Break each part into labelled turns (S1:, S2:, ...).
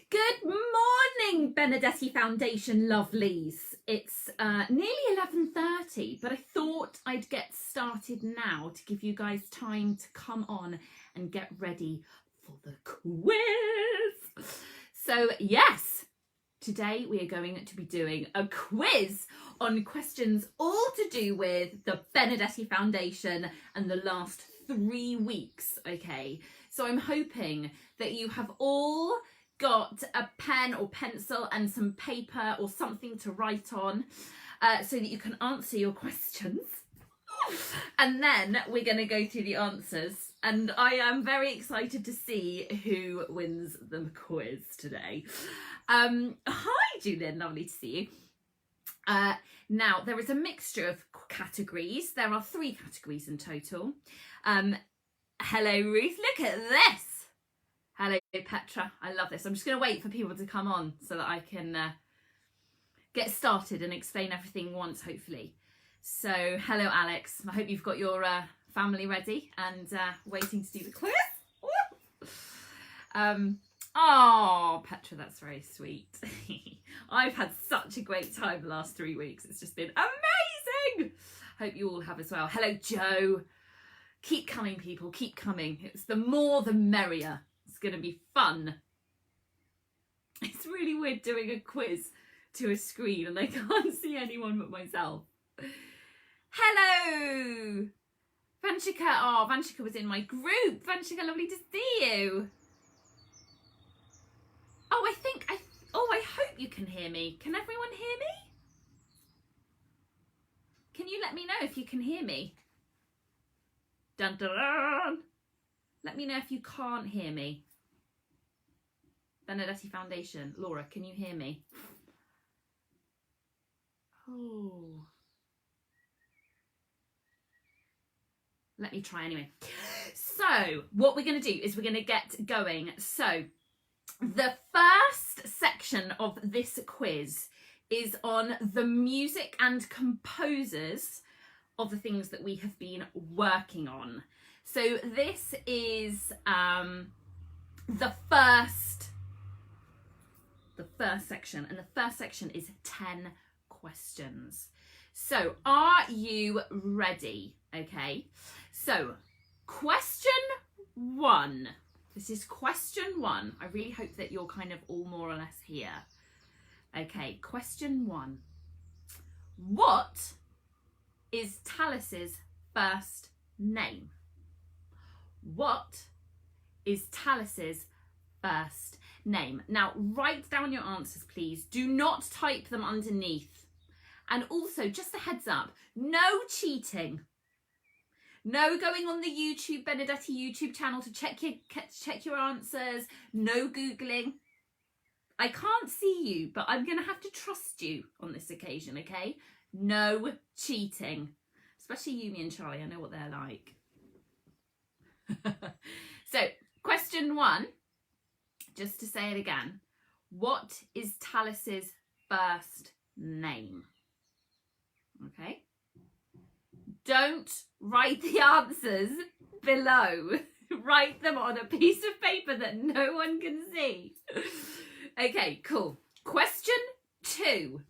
S1: Good morning, Benedetti Foundation lovelies. It's nearly 11:30, but I thought I'd get started now to give you guys time to come on and get ready for the quiz. So yes, today we are going to be doing a quiz on questions all to do with the Benedetti Foundation and the last 3 weeks, okay? So I'm hoping that you have all got a pen or pencil and some paper or something to write on so that you can answer your questions. And then we're going to go through the answers. And I am very excited to see who wins the quiz today. Hi, Julian, lovely to see you. Now, there is a mixture of categories. There are 3 categories in total. Hello, Ruth. Look at this. Hello, Petra. I love this. I'm just going to wait for people to come on so that I can get started and explain everything once, hopefully. So, hello, Alex. I hope you've got your family ready and waiting to do the quiz. Oh, Petra, that's very sweet. I've had such a great time the last 3 weeks. It's just been amazing. Hope you all have as well. Hello, Joe. Keep coming, people. Keep coming. It's the more the merrier. It's going to be fun. It's really weird doing a quiz to a screen and I can't see anyone but myself. Hello, Vanshika. Oh, Vanshika was in my group. Vanshika, lovely to see you. Oh, I hope you can hear me. Can everyone hear me? Can you let me know if you can hear me? Dun, dun, dun. Let me know if you can't hear me. Benedetti Foundation. Laura, can you hear me? Oh. Let me try anyway. So, what we're going to do is we're going to get going. So, the first section of this quiz is on the music and composers of the things that we have been working on. So this is the first section, and the first section is 10 questions. So are you ready? Okay, so question 1. This is question 1. I really hope that you're kind of all more or less here. Okay, question 1. What is Talus's first name? What is Talus's first name? Now, write down your answers, please. Do not type them underneath. And also, just a heads up, no cheating. No going on the YouTube, Benedetti YouTube channel to check your answers. No Googling. I can't see you, but I'm going to have to trust you on this occasion, okay? No cheating. Especially Yumi and Charlie, I know what they're like. So, question 1, just to say it again. What is Talus's first name? Okay. Don't write the answers below. Write them on a piece of paper that no one can see. Okay, cool. Question 2.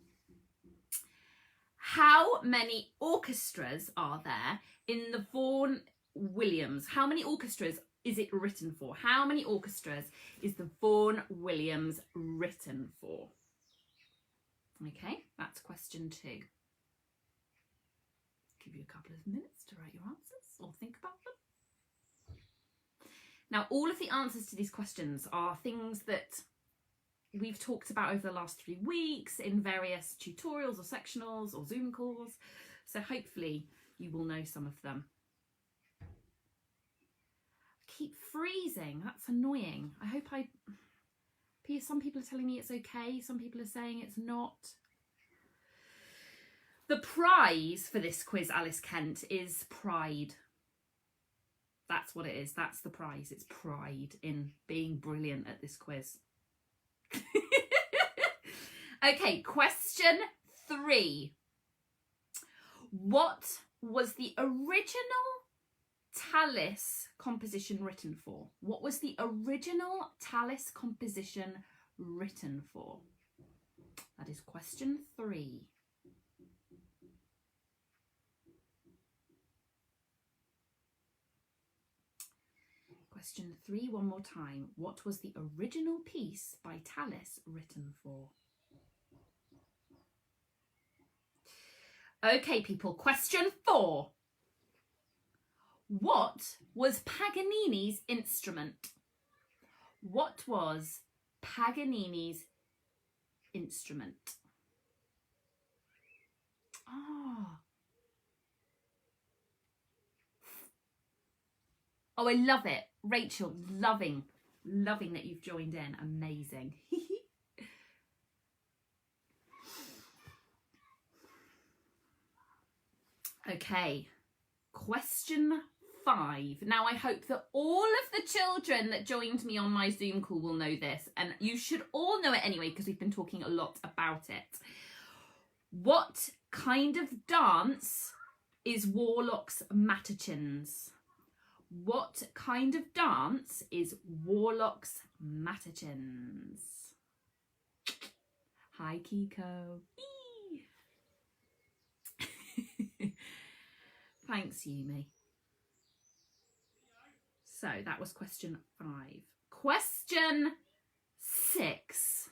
S1: How many orchestras are there in the Vaughan Williams? How many orchestras is it written for? How many orchestras is the Vaughan Williams written for? Okay, that's question 2. Give you a couple of minutes to write your answers or think about them. Now, all of the answers to these questions are things that we've talked about over the last 3 weeks in various tutorials or sectionals or Zoom calls. So hopefully you will know some of them. I keep freezing. That's annoying. Some people are telling me it's okay. Some people are saying it's not. The prize for this quiz, Alice Kent, is pride. That's what it is. That's the prize. It's pride in being brilliant at this quiz. Okay, question 3. What was the original Talus composition written for? What was the original Talus composition written for? That is question 3. Question 3 one more time. What was the original piece by Talus written for? Okay, people. Question 4. What was Paganini's instrument? What was Paganini's instrument? Oh, I love it. Rachel, loving that you've joined in. Amazing. Okay, question 5. Now, I hope that all of the children that joined me on my Zoom call will know this, and you should all know it anyway because we've been talking a lot about it. What kind of dance is Warlock's Matachins? What kind of dance is Warlock's Matachins? Hi, Kiko. Thanks, Yumi. So that was question 5. Question 6.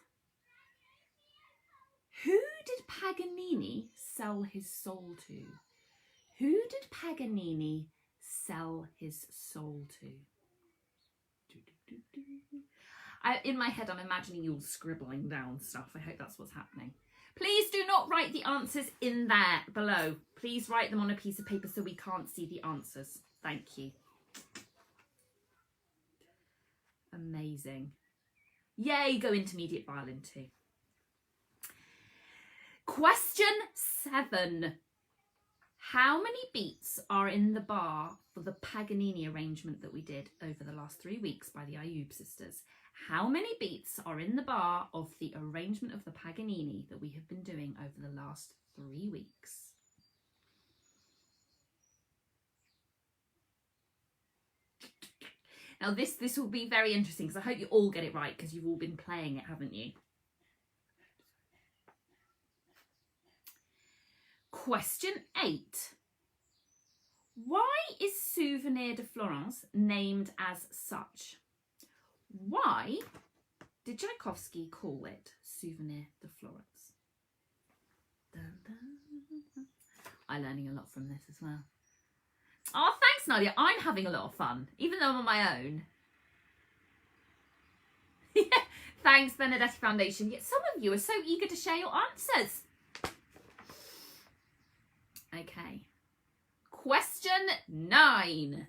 S1: Who did Paganini sell his soul to? Who did Paganini sell his soul to? In my head, I'm imagining you all scribbling down stuff. I hope that's what's happening. Please do not write the answers in there below. Please write them on a piece of paper so we can't see the answers. Thank you. Amazing. Yay, go intermediate violin too. Question 7. How many beats are in the bar for the Paganini arrangement that we did over the last 3 weeks by the Ayub sisters? How many beats are in the bar of the arrangement of the Paganini that we have been doing over the last 3 weeks? Now this will be very interesting because I hope you all get it right because you've all been playing it, haven't you? Question 8. Why is Souvenir de Florence named as such? Why did Tchaikovsky call it Souvenir de Florence? Dun, dun. I'm learning a lot from this as well. Oh, thanks, Nadia. I'm having a lot of fun, even though I'm on my own. Yeah, thanks, Benedetti Foundation. Yet some of you are so eager to share your answers. Okay. Question 9.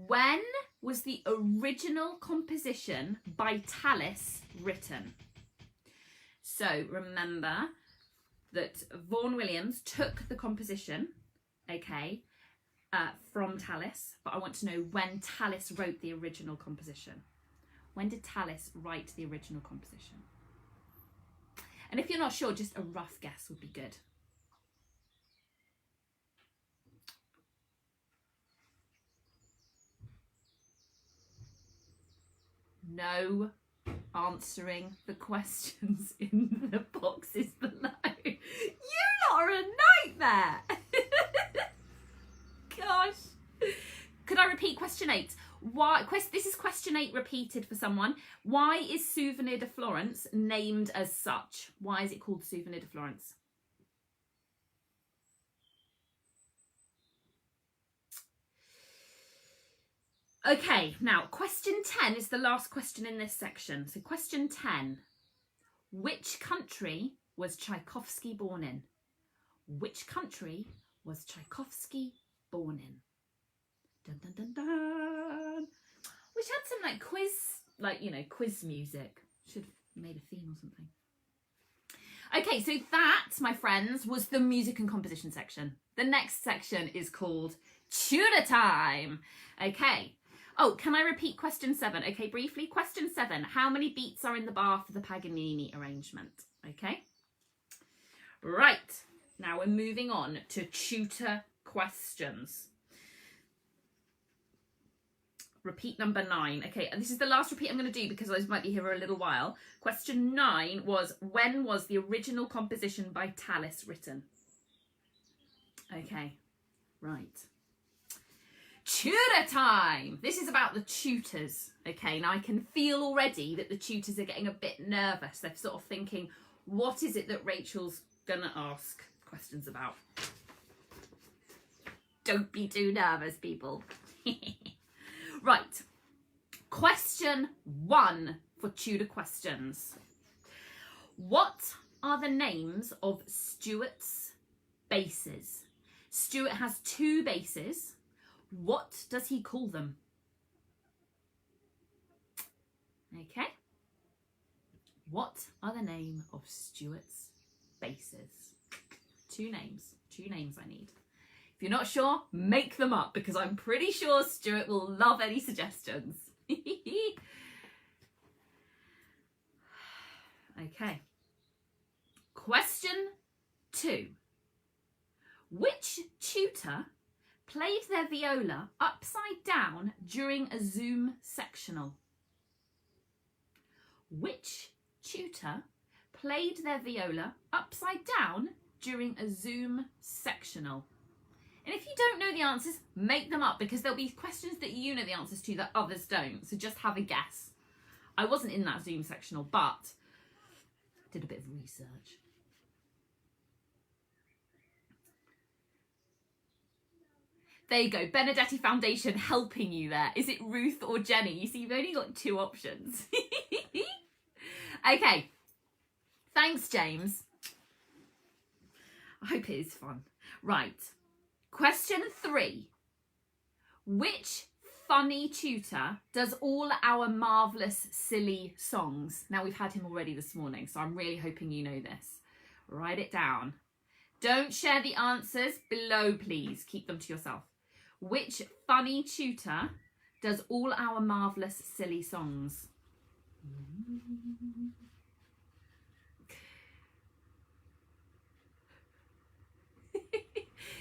S1: When was the original composition by Talus written? So remember that Vaughan Williams took the composition, okay, from Talus, but I want to know when Talus wrote the original composition. When did Talus write the original composition? And if you're not sure, just a rough guess would be good. No answering the questions in the boxes below. You lot are a nightmare. Gosh. Could I repeat question 8? Why? This is question 8 repeated for someone. Why is Souvenir de Florence named as such? Why is it called Souvenir de Florence? Okay, now question 10 is the last question in this section. So question 10. Which country was Tchaikovsky born in? Which country was Tchaikovsky born in? Dun, dun, dun, dun. Which had some like quiz, quiz music. Should have made a theme or something. Okay, so that, my friends, was the music and composition section. The next section is called Tutor Time. Okay. Oh, can I repeat question 7? Okay, briefly. Question 7. How many beats are in the bar for the Paganini arrangement? Okay. Right. Now we're moving on to tutor questions. repeat number 9. Okay, and this is the last repeat I'm going to do because I might be here for a little while. Question 9 was, when was the original composition by Talus written? Okay, right. Tutor time! This is about the tutors. Okay, now I can feel already that the tutors are getting a bit nervous. They're sort of thinking, what is it that Rachel's gonna ask questions about? Don't be too nervous, people. Right, question 1 for tutor questions. What are the names of Stuart's basses? Stuart has 2 basses. What does he call them? Okay. What are the name of Stuart's basses? 2 names. 2 names I need. If you're not sure, make them up because I'm pretty sure Stuart will love any suggestions. Okay. Question 2. Which tutor played their viola upside down during a Zoom sectional? Which tutor played their viola upside down during a Zoom sectional? And if you don't know the answers, make them up because there'll be questions that you know the answers to that others don't. So just have a guess. I wasn't in that Zoom sectional, but did a bit of research. There you go, Benedetti Foundation helping you there. Is it Ruth or Jenny? You see, you've only got 2 options. Okay, thanks, James. I hope it is fun. Right, question 3. Which funny tutor does all our marvellous silly songs? Now, we've had him already this morning, so I'm really hoping you know this. Write it down. Don't share the answers below, please. Keep them to yourself. Which funny tutor does all our marvellous silly songs?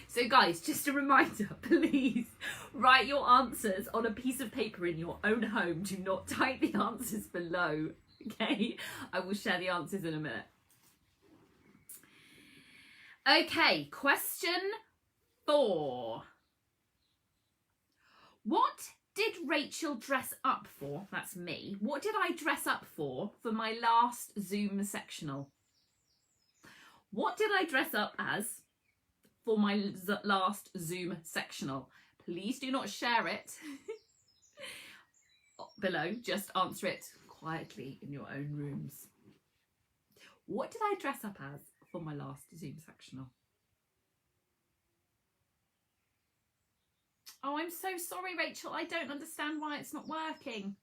S1: So guys, just a reminder, please write your answers on a piece of paper in your own home. Do not type the answers below, okay? I will share the answers in a minute. Okay, question 4. What did Rachel dress up for? That's me. What did I dress up for my last Zoom sectional? What did I dress up as for my last Zoom sectional? Please do not share it below. Just answer it quietly in your own rooms. What did I dress up as for my last Zoom sectional? Oh, I'm so sorry, Rachel. I don't understand why it's not working.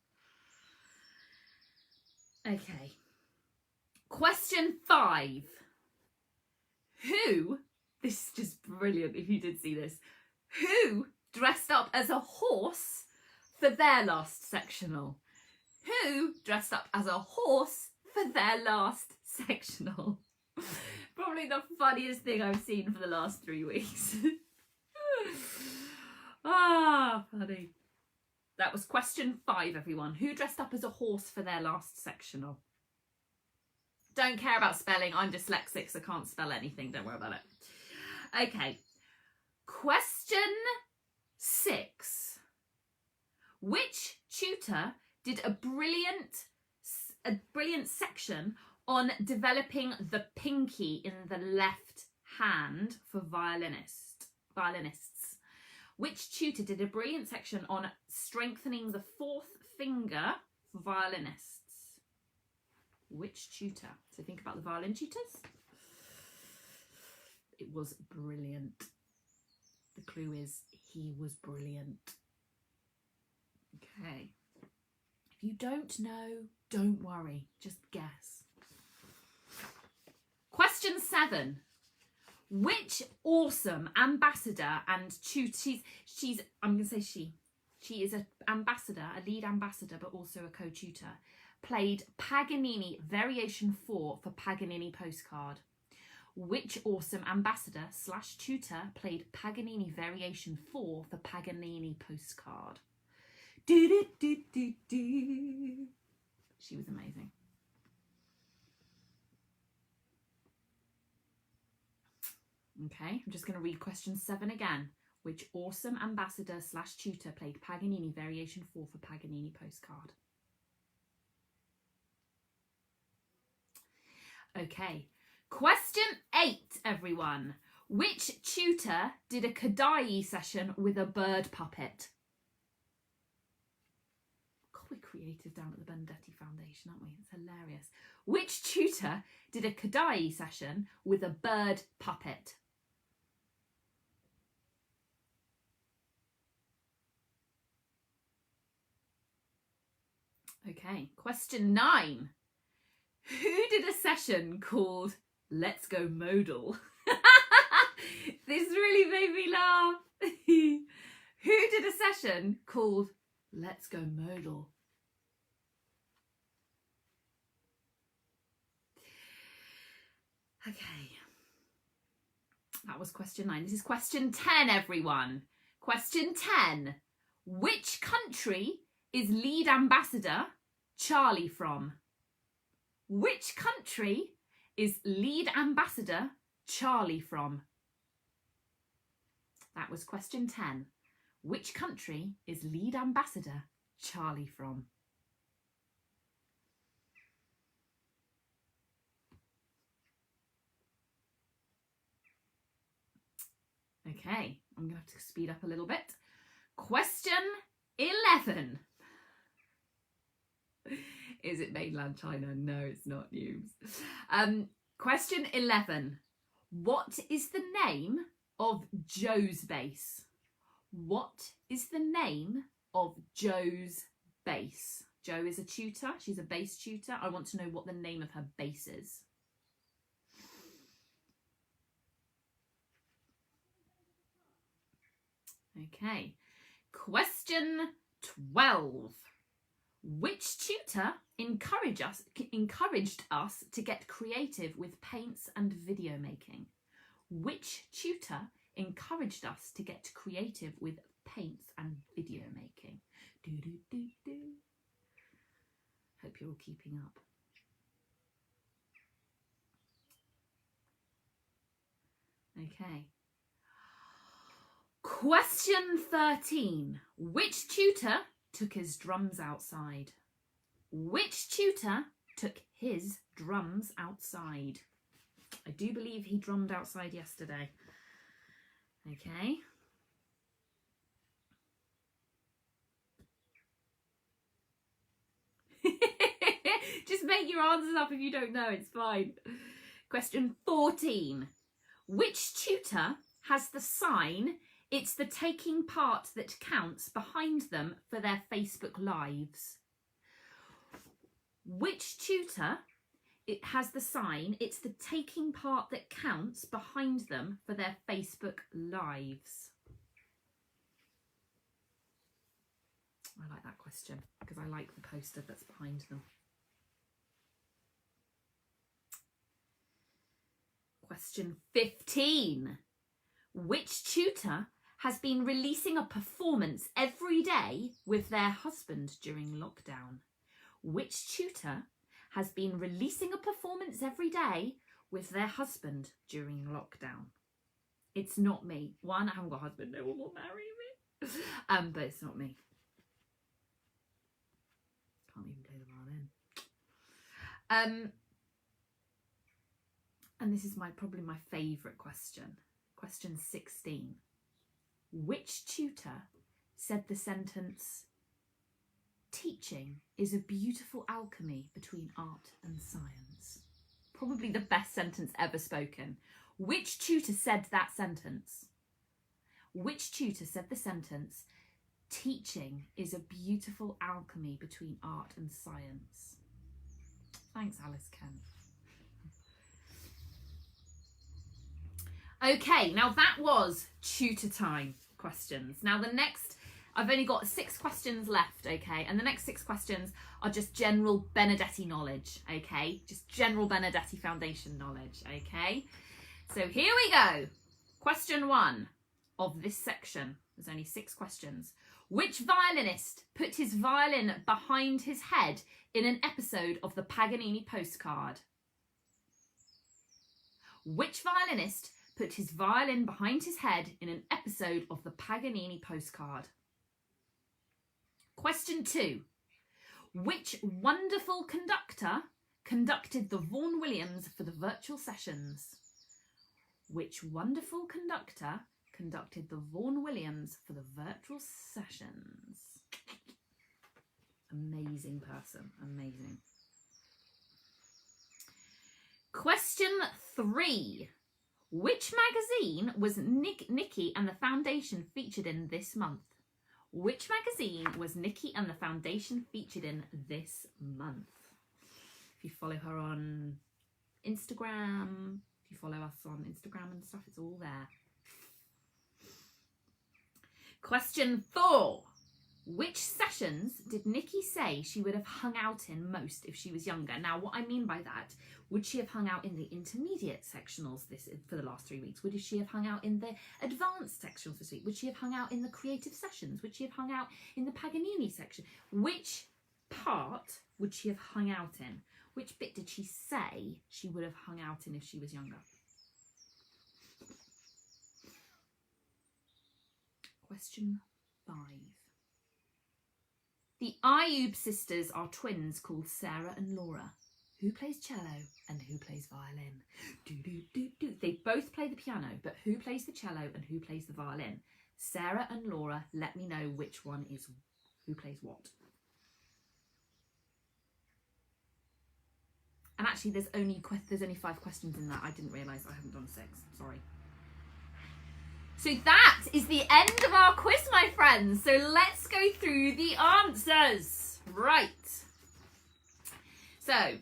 S1: Okay. Question 5. Who, this is just brilliant if you did see this, who dressed up as a horse for their last sectional? Who dressed up as a horse for their last sectional? Probably the funniest thing I've seen for the last 3 weeks. Ah, funny. That was question 5, everyone. Who dressed up as a horse for their last sectional? Don't care about spelling. I'm dyslexic, so can't spell anything. Don't worry about it. Okay. Question 6. Which tutor did a brilliant section on developing the pinky in the left hand for violinists? Which tutor did a brilliant section on strengthening the 4th finger for violinists? Which tutor? So think about the violin tutors. It was brilliant. The clue is he was brilliant. Okay. If you don't know, don't worry. Just guess. Question 7. Which awesome ambassador and tutor, I'm going to say she is an ambassador, a lead ambassador, but also a co-tutor, played Paganini Variation 4 for Paganini Postcard? Which awesome ambassador / tutor played Paganini Variation 4 for Paganini Postcard? She was amazing. Okay, I'm just going to read question 7 again. Which awesome ambassador / tutor played Paganini Variation 4 for Paganini postcard? Okay, question 8, everyone. Which tutor did a Kadai session with a bird puppet? God, we're creative down at the Benedetti Foundation, aren't we? It's hilarious. Which tutor did a Kadai session with a bird puppet? Okay, question 9. Who did a session called Let's Go Modal? This really made me laugh. Who did a session called Let's Go Modal? Okay, that was question 9. This is question 10, everyone. Question 10. Which country is lead ambassador Charlie from? Which country is lead ambassador Charlie from? That was question 10. Which country is lead ambassador Charlie from? Okay, I'm going to have to speed up a little bit. Question 11. Is it mainland China? No, it's not news. Question 11. What is the name of Joe's base? What is the name of Joe's base? Jo is a tutor. She's a base tutor. I want to know what the name of her base is. Okay. Question 12. Which tutor encouraged us to get creative with paints and video making? Which tutor encouraged us to get creative with paints and video making? Hope you're all keeping up. Okay. Question 13. Which tutor took his drums outside? Which tutor took his drums outside? I do believe he drummed outside yesterday. Okay. Just make your answers up if you don't know, it's fine. Question 14. Which tutor has the sign "It's the taking part that counts" behind them for their Facebook Lives? Which tutor has the sign "It's the taking part that counts" behind them for their Facebook Lives? I like that question because I like the poster that's behind them. Question 15. Which tutor has been releasing a performance every day with their husband during lockdown? Which tutor has been releasing a performance every day with their husband during lockdown? It's not me. One, I haven't got a husband, no one will marry me. But it's not me. Can't even play the violin. And this is probably my favourite question. Question 16. Which tutor said the sentence, "Teaching is a beautiful alchemy between art and science"? Probably the best sentence ever spoken. Which tutor said that sentence? Which tutor said the sentence, "Teaching is a beautiful alchemy between art and science"? Thanks, Alice Kent. Okay, now that was tutor time questions. Now the next, I've only got 6 questions left, okay? And the next 6 questions are just general Benedetti knowledge, okay? Just general Benedetti Foundation knowledge, okay? So here we go. Question 1 of this section. There's only 6 questions. Which violinist put his violin behind his head in an episode of the Paganini postcard? Which violinist put his violin behind his head in an episode of the Paganini postcard? Question 2. Which wonderful conductor conducted the Vaughan Williams for the virtual sessions? Which wonderful conductor conducted the Vaughan Williams for the virtual sessions? Amazing person, amazing. Question 3. Which magazine was Nikki and the Foundation featured in this month? Which magazine was Nikki and the Foundation featured in this month? If you follow her on Instagram, if you follow us on Instagram and stuff, it's all there. Question 4. Which sessions did Nikki say she would have hung out in most if she was younger? Now, what I mean by that, would she have hung out in the intermediate sectionals for the last 3 weeks? Would she have hung out in the advanced sectionals this week? Would she have hung out in the creative sessions? Would she have hung out in the Paganini section? Which part would she have hung out in? Which bit did she say she would have hung out in if she was younger? Question 5. The Ayub sisters are twins called Sarah and Laura. Who plays cello and who plays violin? They both play the piano, but who plays the cello and who plays the violin? Sarah and Laura, let me know which one is who plays what. And actually, there's only 5 questions in that. I didn't realise I haven't done 6. Sorry. So that is the end of our quiz, my friends. So let's go through the answers. Right. So,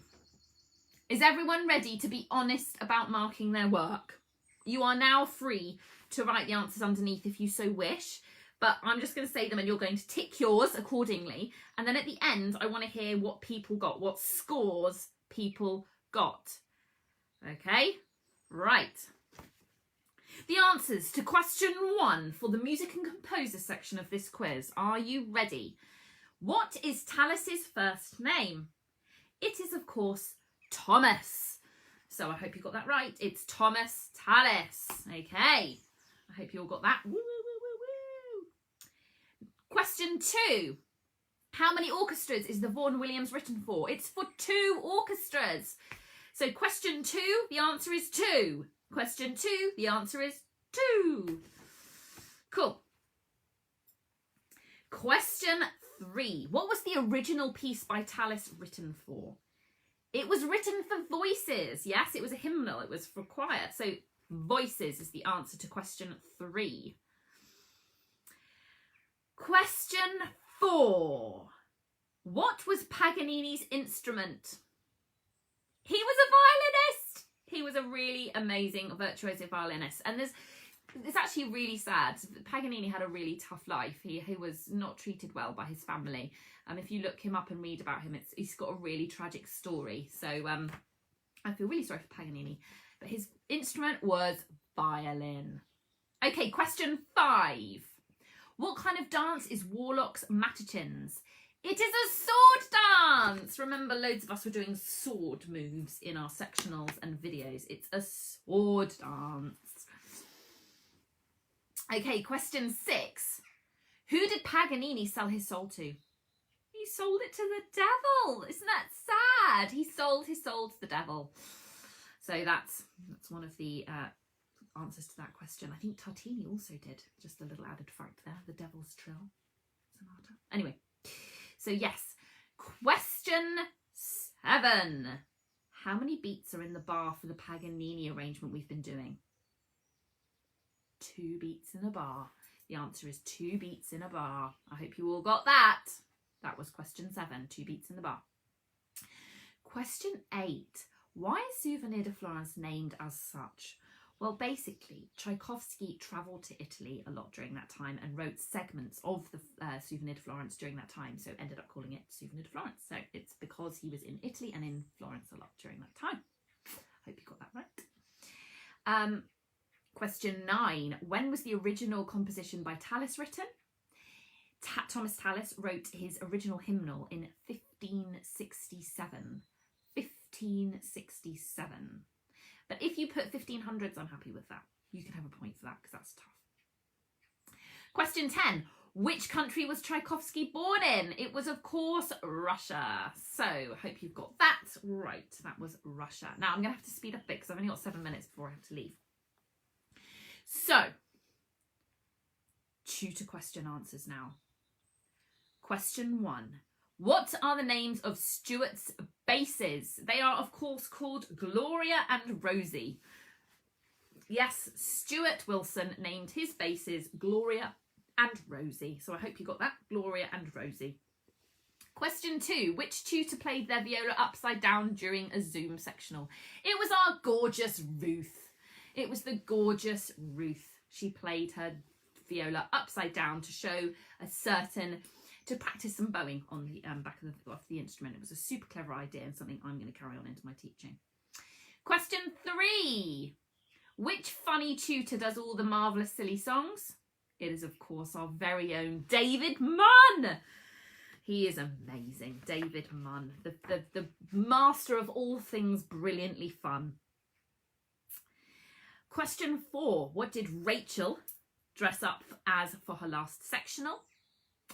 S1: is everyone ready to be honest about marking their work? You are now free to write the answers underneath if you so wish, but I'm just going to say them and you're going to tick yours accordingly. And then at the end, I want to hear what people got, what scores people got. Okay, right. The answers to question 1 for the music and composer section of this quiz. Are you ready? What is Talus's first name? It is, of course, Thomas. So I hope you got that right. It's Thomas Talus. Okay. I hope you all got that. Woo, woo, woo, woo, woo. Question 2. How many orchestras is the Vaughan Williams written for? It's for 2 orchestras. So question 2, the answer is 2. Question 2, the answer is 2. Cool. Question 3. What was the original piece by Talus written for? It was written for voices. Yes, it was a hymnal. It was for choir. So voices is the answer to question 3. Question 4. What was Paganini's instrument? He was a violinist. He was a really amazing virtuoso violinist. And it's actually really sad. Paganini had a really tough life. He was not treated well by his family. If you look him up and read about him, he's got a really tragic story. So I feel really sorry for Paganini. But his instrument was violin. Okay, question 5. What kind of dance is Warlock's Matutins? It is a sword dance. Remember, loads of us were doing sword moves in our sectionals and videos. It's a sword dance. Okay, question 6. Who did Paganini sell his soul to? He sold it to the devil. Isn't that sad? He sold his soul to the devil. So that's one of the answers to that question. I think Tartini also did. Just a little added fact there. The Devil's Trill Sonata. Anyway. So yes, question 7. How many beats are in the bar for the Paganini arrangement we've been doing? 2 beats in a bar. The answer is 2 beats in a bar. I hope you all got that. That was question 7, 2 beats in the bar. Question 8. Why is Souvenir de Florence named as such? Well, basically, Tchaikovsky travelled to Italy a lot during that time and wrote segments of the Souvenir de Florence during that time, so ended up calling it Souvenir de Florence. So it's because he was in Italy and in Florence a lot during that time. Hope you got that right. Question 9. When was the original composition by Talus written? Thomas Talus wrote his original hymnal in 1567. 1567. But if you put 1500s, I'm happy with that. You can have a point for that because that's tough. Question 10. Which country was Tchaikovsky born in? It was, of course, Russia. So I hope you've got that right. That was Russia. Now I'm going to have to speed up a bit because I've only got 7 minutes before I have to leave. So, tutor question answers now. Question 1. What are the names of Stuart's basses? They are, of course, called Gloria and Rosie. Yes, Stuart Wilson named his basses Gloria and Rosie. So I hope you got that. Gloria and Rosie. Question 2. Which tutor played their viola upside down during a Zoom sectional? It was our gorgeous Ruth. It was the gorgeous Ruth. She played her viola upside down to show to practice some bowing on the back of the instrument. It was a super clever idea and something I'm going to carry on into my teaching. Question 3. Which funny tutor does all the marvellous silly songs? It is, of course, our very own David Munn. He is amazing. David Munn, the master of all things brilliantly fun. Question 4. What did Rachel dress up as for her last sectional?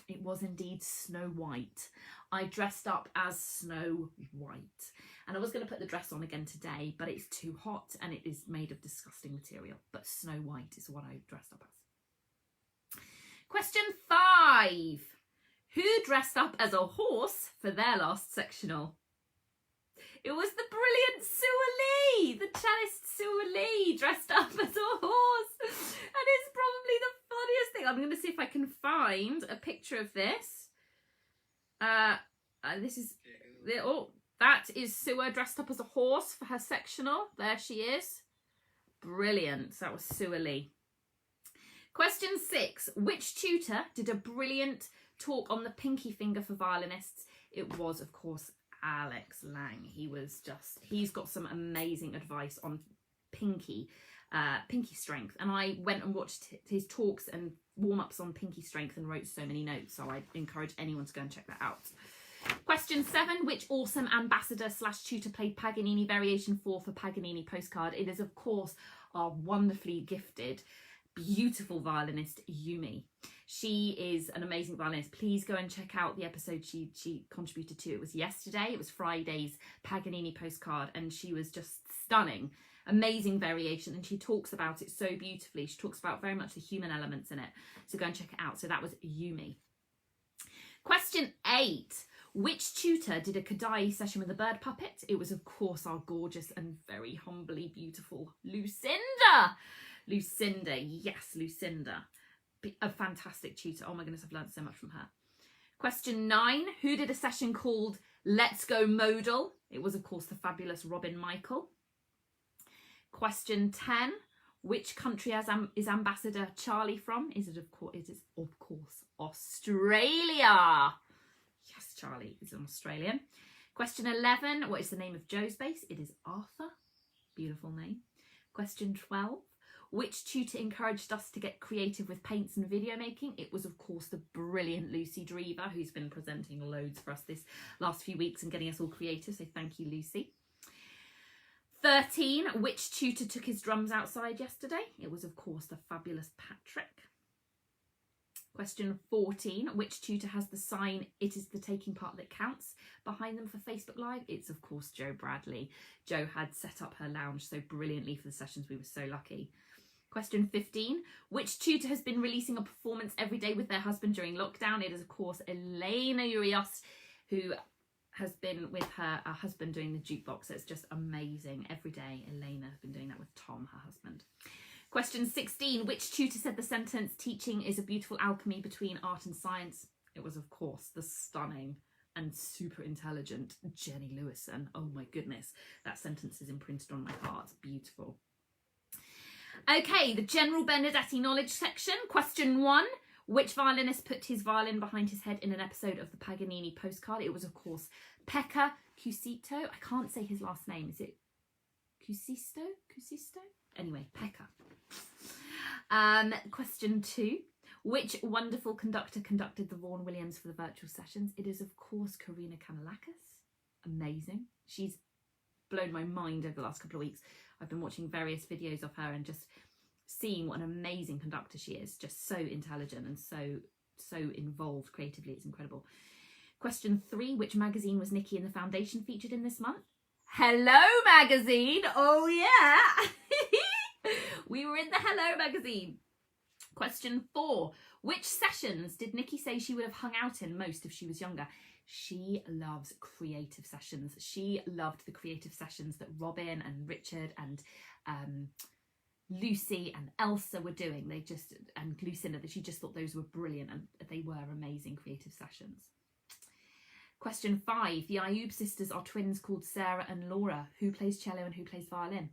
S1: It was indeed Snow White. I dressed up as Snow White. And I was going to put the dress on again today, but it's too hot and it is made of disgusting material. But Snow White is what I dressed up as. Question 5. Who dressed up as a horse for their last sectional? It was the brilliant Sue Lee, the cellist Sue Lee, dressed up as a horse. And it's probably the funniest thing. I'm going to see if I can find a picture of this. That is Sue dressed up as a horse for her sectional. There she is. Brilliant. That was Sue Lee. Question 6. Which tutor did a brilliant talk on the pinky finger for violinists? It was, of course, Alex Lang. He's got some amazing advice on pinky strength. And I went and watched his talks and warm-ups on pinky strength and wrote so many notes. So I encourage anyone to go and check that out. Question 7. Which awesome ambassador / tutor played Paganini Variation 4 for Paganini Postcard? It is, of course, our wonderfully gifted, beautiful violinist, Yumi. She is an amazing violinist. Please go and check out the episode she contributed to. It was yesterday. It was Friday's Paganini Postcard, and she was just stunning. Amazing variation, and she talks about it so beautifully. She talks about very much the human elements in it. So go and check it out. So that was Yumi. Question 8. Which tutor did a Kadai session with a bird puppet? It was, of course, our gorgeous and very humbly beautiful Lucinda. Lucinda, yes, Lucinda. A fantastic tutor. Oh my goodness, I've learned so much from her. Question 9. Who did a session called Let's Go Modal? It was, of course, the fabulous Robin Michael. Question 10. Which country is Ambassador Charlie from? It is, of course, Australia. Yes, Charlie is an Australian. Question 11. What is the name of Joe's bass? It is Arthur. Beautiful name. Question 12. Which tutor encouraged us to get creative with paints and video making? It was, of course, the brilliant Lucy Drever, who's been presenting loads for us this last few weeks and getting us all creative. So thank you, Lucy. 13. Which tutor took his drums outside yesterday? It was, of course, the fabulous Patrick. Question 14. Which tutor has the sign, "It is the taking part that counts," behind them for Facebook Live? It's, of course, Jo Bradley. Jo had set up her lounge so brilliantly for the sessions. We were so lucky. Question 15. Which tutor has been releasing a performance every day with their husband during lockdown? It is, of course, Elena Urios, who has been with her husband doing the jukebox. So it's just amazing. Every day, Elena has been doing that with Tom, her husband. Question 16. Which tutor said the sentence, "Teaching is a beautiful alchemy between art and science"? It was, of course, the stunning and super intelligent Jenny Lewison. Oh my goodness. That sentence is imprinted on my heart. Beautiful. Okay, the general Benedetti knowledge section. Question 1. Which violinist put his violin behind his head in an episode of the Paganini Postcard? It was, of course, Pekka Kuusisto. I can't say his last name. Is it Kuusisto? Anyway, Pekka. Question 2. Which wonderful conductor conducted the Vaughan Williams for the virtual sessions? It is, of course, Karina Kanalakis. Amazing. She's blown my mind over the last couple of weeks. I've been watching various videos of her and just seeing what an amazing conductor she is. Just so intelligent and so involved creatively. It's incredible. Question 3. Which magazine was Nikki and the Foundation featured in this month? Hello Magazine. Oh yeah. We were in the Hello Magazine. Question 4. Which sessions did Nikki say she would have hung out in most if she was younger? She loves creative sessions. She loved the creative sessions that Robin and Richard and Lucy and Elsa were doing. And Lucinda, she just thought those were brilliant, and they were amazing creative sessions. Question 5. The Ayub sisters are twins called Sarah and Laura. Who plays cello and who plays violin?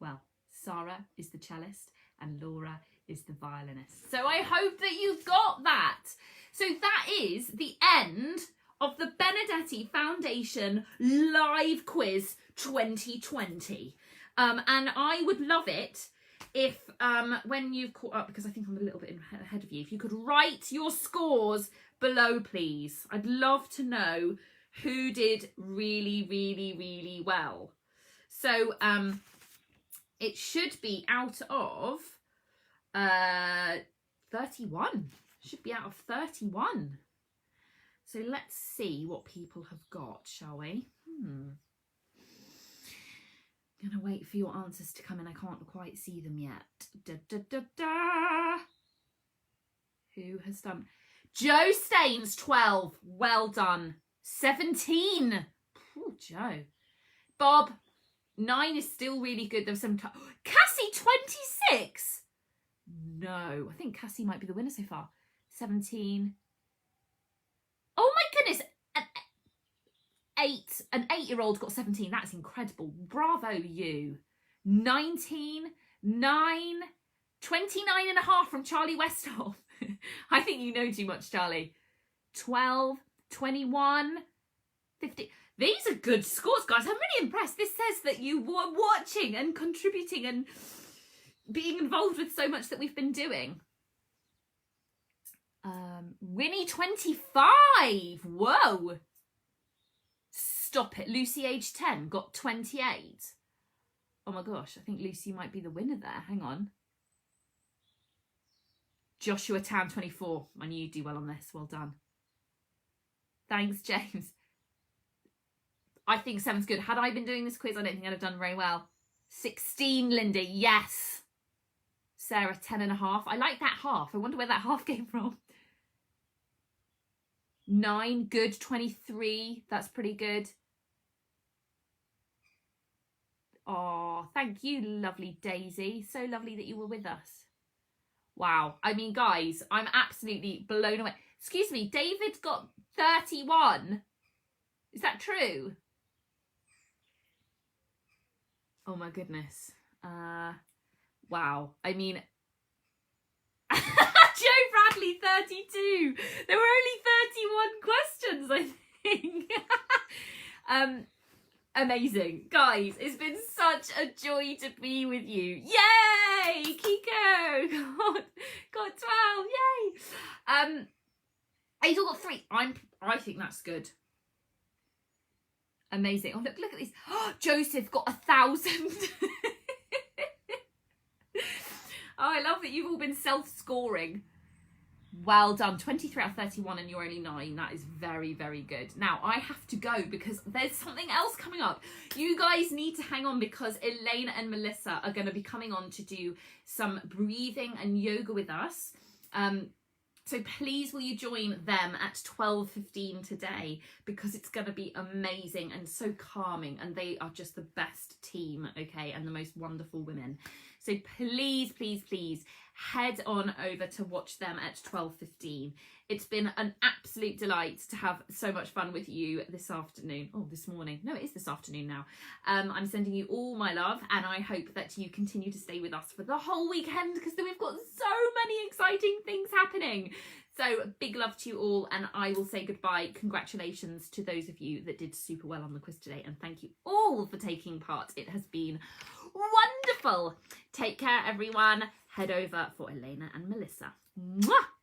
S1: Well, Sarah is the cellist and Laura is the violinist. So I hope that you've got that. So that is the end of the Benedetti Foundation Live Quiz 2020. And I would love it if when you've caught up, because I think I'm a little bit ahead of you, if you could write your scores below, please. I'd love to know who did really, really, really well. So it should be out of 31. Should be out of 31. So let's see what people have got, shall we? I'm gonna wait for your answers to come in. I can't quite see them yet. Who has done? Joe Staines, 12. Well done. 17. Poor Joe. Bob, 9 is still really good. There was some Cassie, 26. No, I think Cassie might be the winner so far. 17. Oh my goodness. An 8-year-old got 17. That's incredible. Bravo, you. 19, 9, 29 and a half from Charlie Westhoff. I think you know too much, Charlie. 12, 21, 50. These are good scores, guys. I'm really impressed. This says that you were watching and contributing and being involved with so much that we've been doing. Winnie, 25. Whoa. Stop it. Lucy, age 10, got 28. Oh my gosh, I think Lucy might be the winner there. Hang on. Joshua Town, 24. I knew you'd do well on this. Well done. Thanks, James. I think 7's good. Had I been doing this quiz, I don't think I'd have done very well. 16, Lindy. Yes. Sarah, 10 and a half. I like that half. I wonder where that half came from. 9, good. 23. That's pretty good. Oh, thank you, lovely Daisy. So lovely that you were with us. Wow. I mean, guys, I'm absolutely blown away. Excuse me, David got 31. Is that true? Oh my goodness. Wow. I mean, Joe Bradley, 32. There were only 31 questions, I think. Amazing. Guys, it's been such a joy to be with you. Yay! Kiko! Got 12. Yay! Adel got 3. I think that's good. Amazing. Oh, look at these. Oh, Joseph got 1,000. Oh, I love that you've all been self-scoring. Well done. 23 out of 31 and you're only 9. That is very, very good. Now, I have to go because there's something else coming up. You guys need to hang on because Elena and Melissa are going to be coming on to do some breathing and yoga with us. So please will you join them at 12:15 today because it's going to be amazing and so calming, and they are just the best team, okay, and the most wonderful women. So please, please, please head on over to watch them at 12:15. It's been an absolute delight to have so much fun with you this afternoon. Oh, this morning. No, it is this afternoon now. I'm sending you all my love, and I hope that you continue to stay with us for the whole weekend because we've got so many exciting things happening. So big love to you all, and I will say goodbye. Congratulations to those of you that did super well on the quiz today, and thank you all for taking part. It has been wonderful. Take care, everyone. head over for Elena and Melissa. Mwah!